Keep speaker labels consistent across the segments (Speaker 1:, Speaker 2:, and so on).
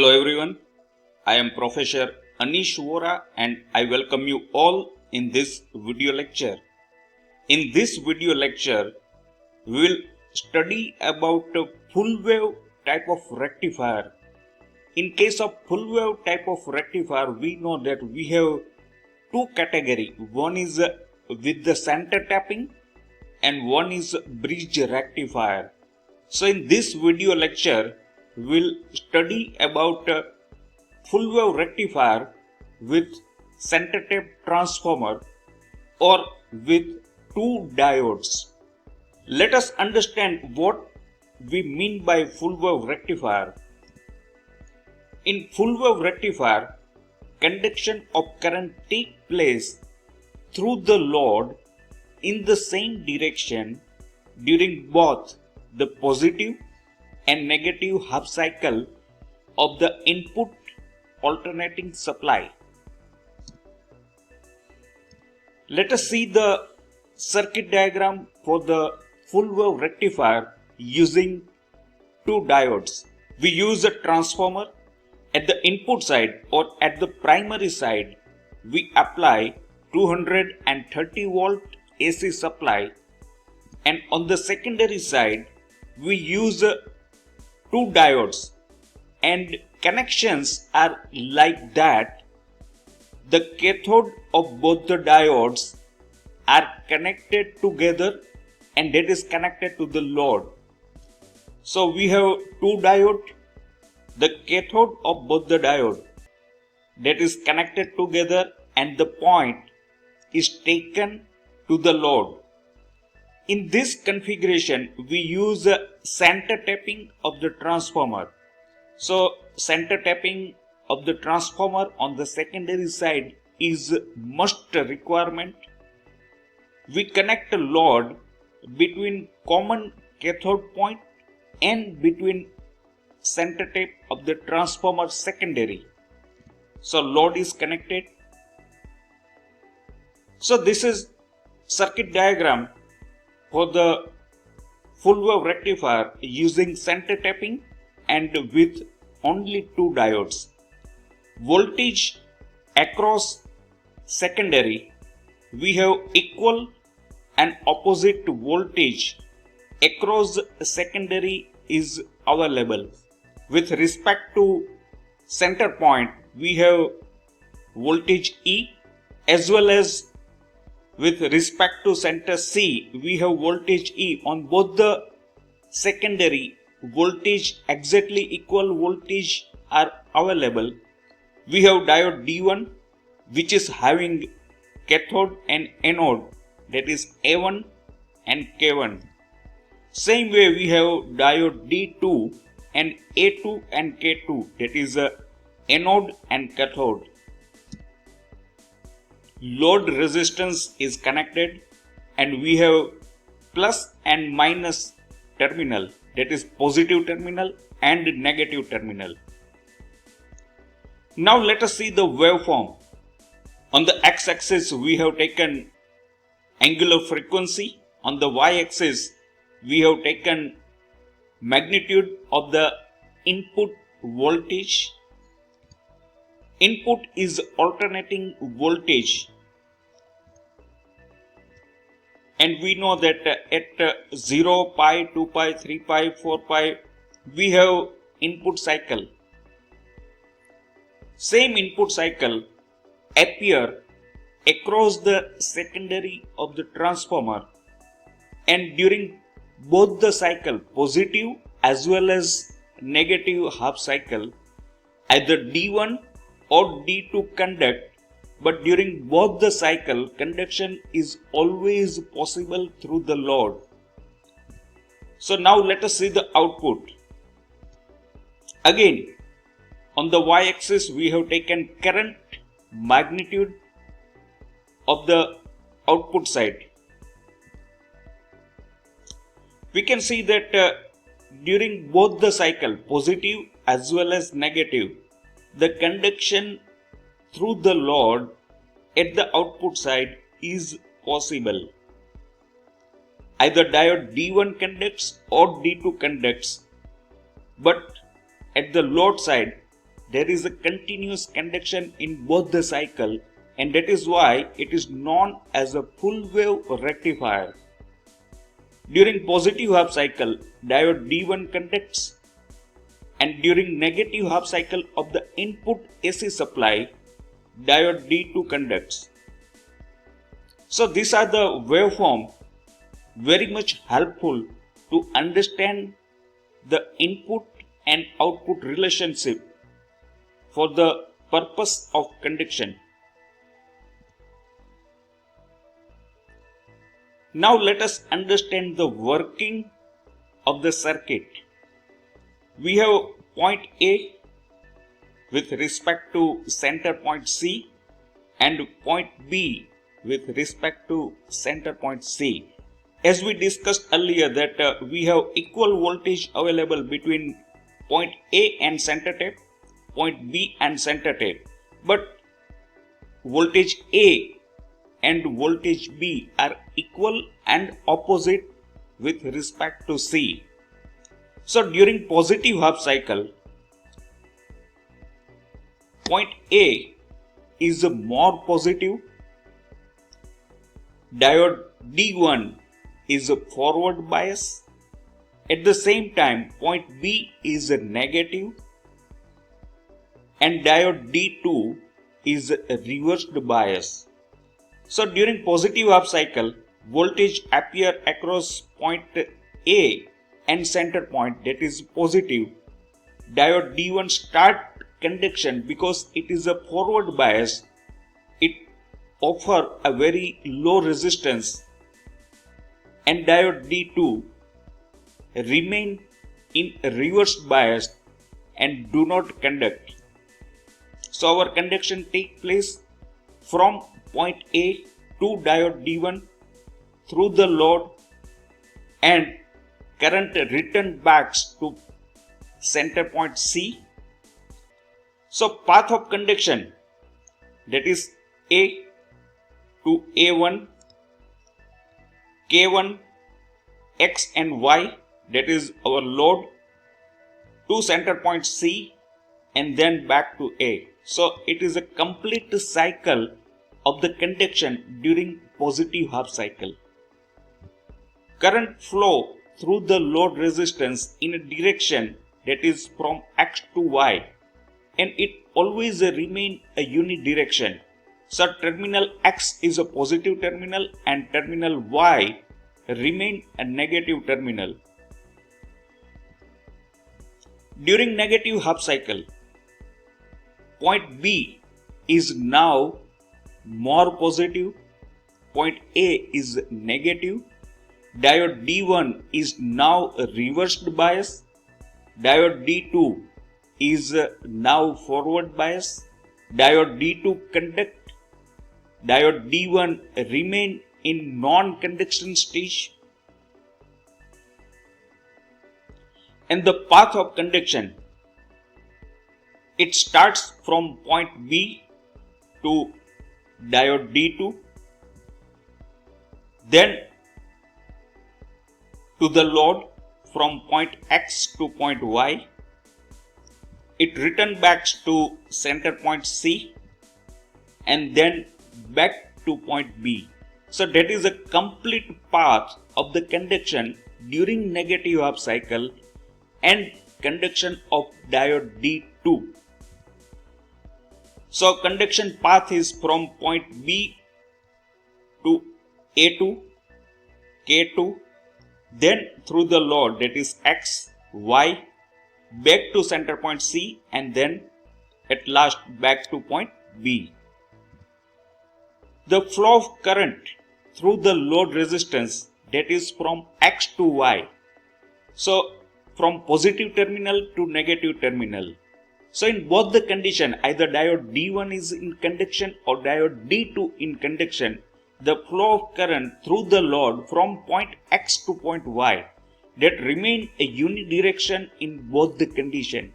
Speaker 1: Hello everyone, I am Professor Anish Vora and I welcome you all in this video lecture. In this video lecture, we will study about a full wave type of rectifier. In case of full wave type of rectifier, we know that we have two categories. One is with the center tapping and one is bridge rectifier. So in this video lecture, we'll study about full wave rectifier with center tap transformer or with two diodes. Let us understand what we mean by full wave rectifier. In full wave rectifier, conduction of current takes place through the load in the same direction during both the positive and negative half cycle of the input alternating supply. Let us see the circuit diagram for the full wave rectifier using two diodes. We use a transformer. At the input side or at the primary side, we apply 230 volt AC supply, and on the secondary side, we use two diodes, and connections are like that. The cathode of both the diodes are connected together and that is connected to the load. So we have two diodes. The cathode of both the diode that is connected together and the point is taken to the load. In this configuration, we use a center tapping of the transformer. So center tapping of the transformer on the secondary side is must requirement. We connect a load between common cathode point and between center tap of the transformer secondary. So load is connected. So this is circuit diagram for the full wave rectifier using center tapping and with only two diodes. Voltage across secondary, we have equal and opposite voltage across secondary is available. With respect to center point, we have voltage E, as well as with respect to center C, we have voltage E. On both the secondary, voltage exactly equal voltage are available. We have diode D1, which is having cathode and anode, that is A1 and K1. Same way we have diode D2 and A2 and K2, that is anode and cathode. Load resistance is connected and we have plus and minus terminal, that is positive terminal and negative terminal. Now let us see the waveform. On the x-axis we have taken angular frequency. On the y-axis we have taken magnitude of the input voltage. Input is alternating voltage, and we know that at 0, pi, 2 pi, 3 pi, 4 pi, we have input cycle. Same input cycle appear across the secondary of the transformer, and during both the cycle, positive as well as negative half cycle, either D1 or D2 conduct, but during both the cycle, conduction is always possible through the load. So now let us see the output. Again, on the y-axis we have taken current magnitude of the output side. We can see that during both the cycle, positive as well as negative, the conduction through the load at the output side is possible. Either diode D1 conducts or D2 conducts, but at the load side there is a continuous conduction in both the cycle, and that is why it is known as a full wave rectifier. During positive half cycle, diode D1 conducts, and during negative half cycle of the input AC supply, diode D2 conducts. So these are the waveform very much helpful to understand the input and output relationship for the purpose of conduction. Now let us understand the working of the circuit. We have point A with respect to center point C and point B with respect to center point C. As we discussed earlier that we have equal voltage available between point A and center tap, point B and center tap, but voltage A and voltage B are equal and opposite with respect to C. So during positive half cycle, point A is more positive, diode D1 is a forward bias. At the same time, point B is a negative and diode D2 is a reversed bias. So during positive half cycle, voltage appear across point A and center point, that is positive. Diode D1 start conduction because it is a forward bias. It offer a very low resistance, and diode D2 remain in reversed bias and do not conduct. So our conduction take place from point A to diode D1 through the load, and current return back to center point C. So path of conduction, that is A to A1, K1, X and Y, that is our load, to center point C and then back to A. So it is a complete cycle of the conduction during positive half cycle. Current flow through the load resistance in a direction that is from X to Y, and it always remain a unidirection. So terminal X is a positive terminal and terminal Y remain a negative terminal. During negative half cycle, point B is now more positive, point A is negative, diode D1 is now a reversed bias, diode D2 is now forward bias, diode D2 conduct, diode D1 remain in non-conduction stage, and the path of conduction, it starts from point B to diode D2, then to the load from point X to point Y. It returns back to center point C and then back to point B. So that is a complete path of the conduction during negative half cycle and conduction of diode D2. So conduction path is from point B to A2, K2, then through the load, that is X, Y, back to center point C and then at last back to point B. The flow of current through the load resistance, that is from X to Y. So from positive terminal to negative terminal. So in both the condition, either diode D1 is in conduction or diode D2 in conduction, the flow of current through the load from point X to point Y, that remain a unidirection in both the condition.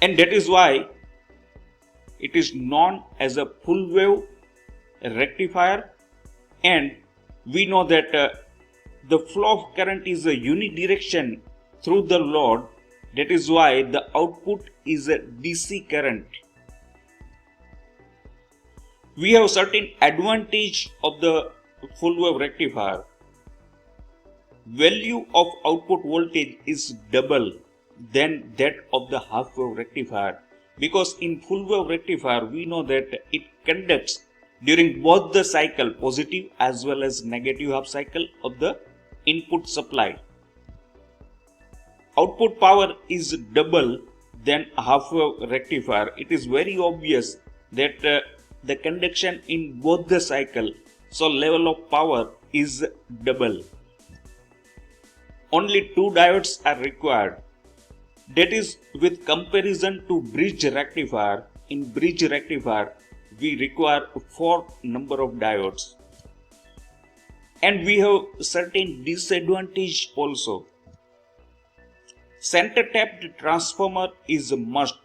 Speaker 1: And that is why it is known as a full wave rectifier, and we know that the flow of current is a unidirection through the load, That is why the output is a DC current. We have certain advantage of the full wave rectifier. Value of output voltage is double than that of the half wave rectifier, because in full wave rectifier we know that it conducts during both the cycle, positive as well as negative half cycle of the input supply. Output power is double than half wave rectifier. It is very obvious that the conduction in both the cycle, so level of power is double. Only 2 diodes are required. That is, with comparison to bridge rectifier, in bridge rectifier we require 4 number of diodes. And we have certain disadvantage also. Center tapped transformer is a must.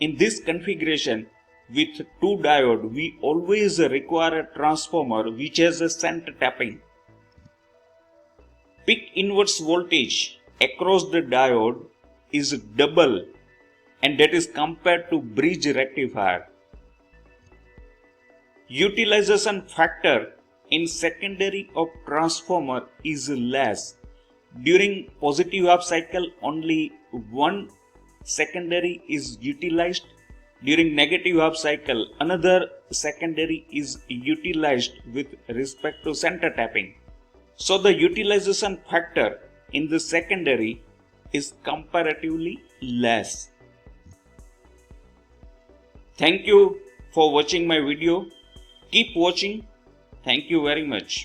Speaker 1: In this configuration with 2 diode, we always require a transformer which has a center tapping. Peak inverse voltage across the diode is double, and that is compared to bridge rectifier. Utilization factor in secondary of transformer is less. During positive half cycle only one secondary is utilized. During negative half cycle another secondary is utilized with respect to center tapping. So the utilization factor in the secondary is comparatively less. Thank you for watching my video. Keep watching. Thank you very much.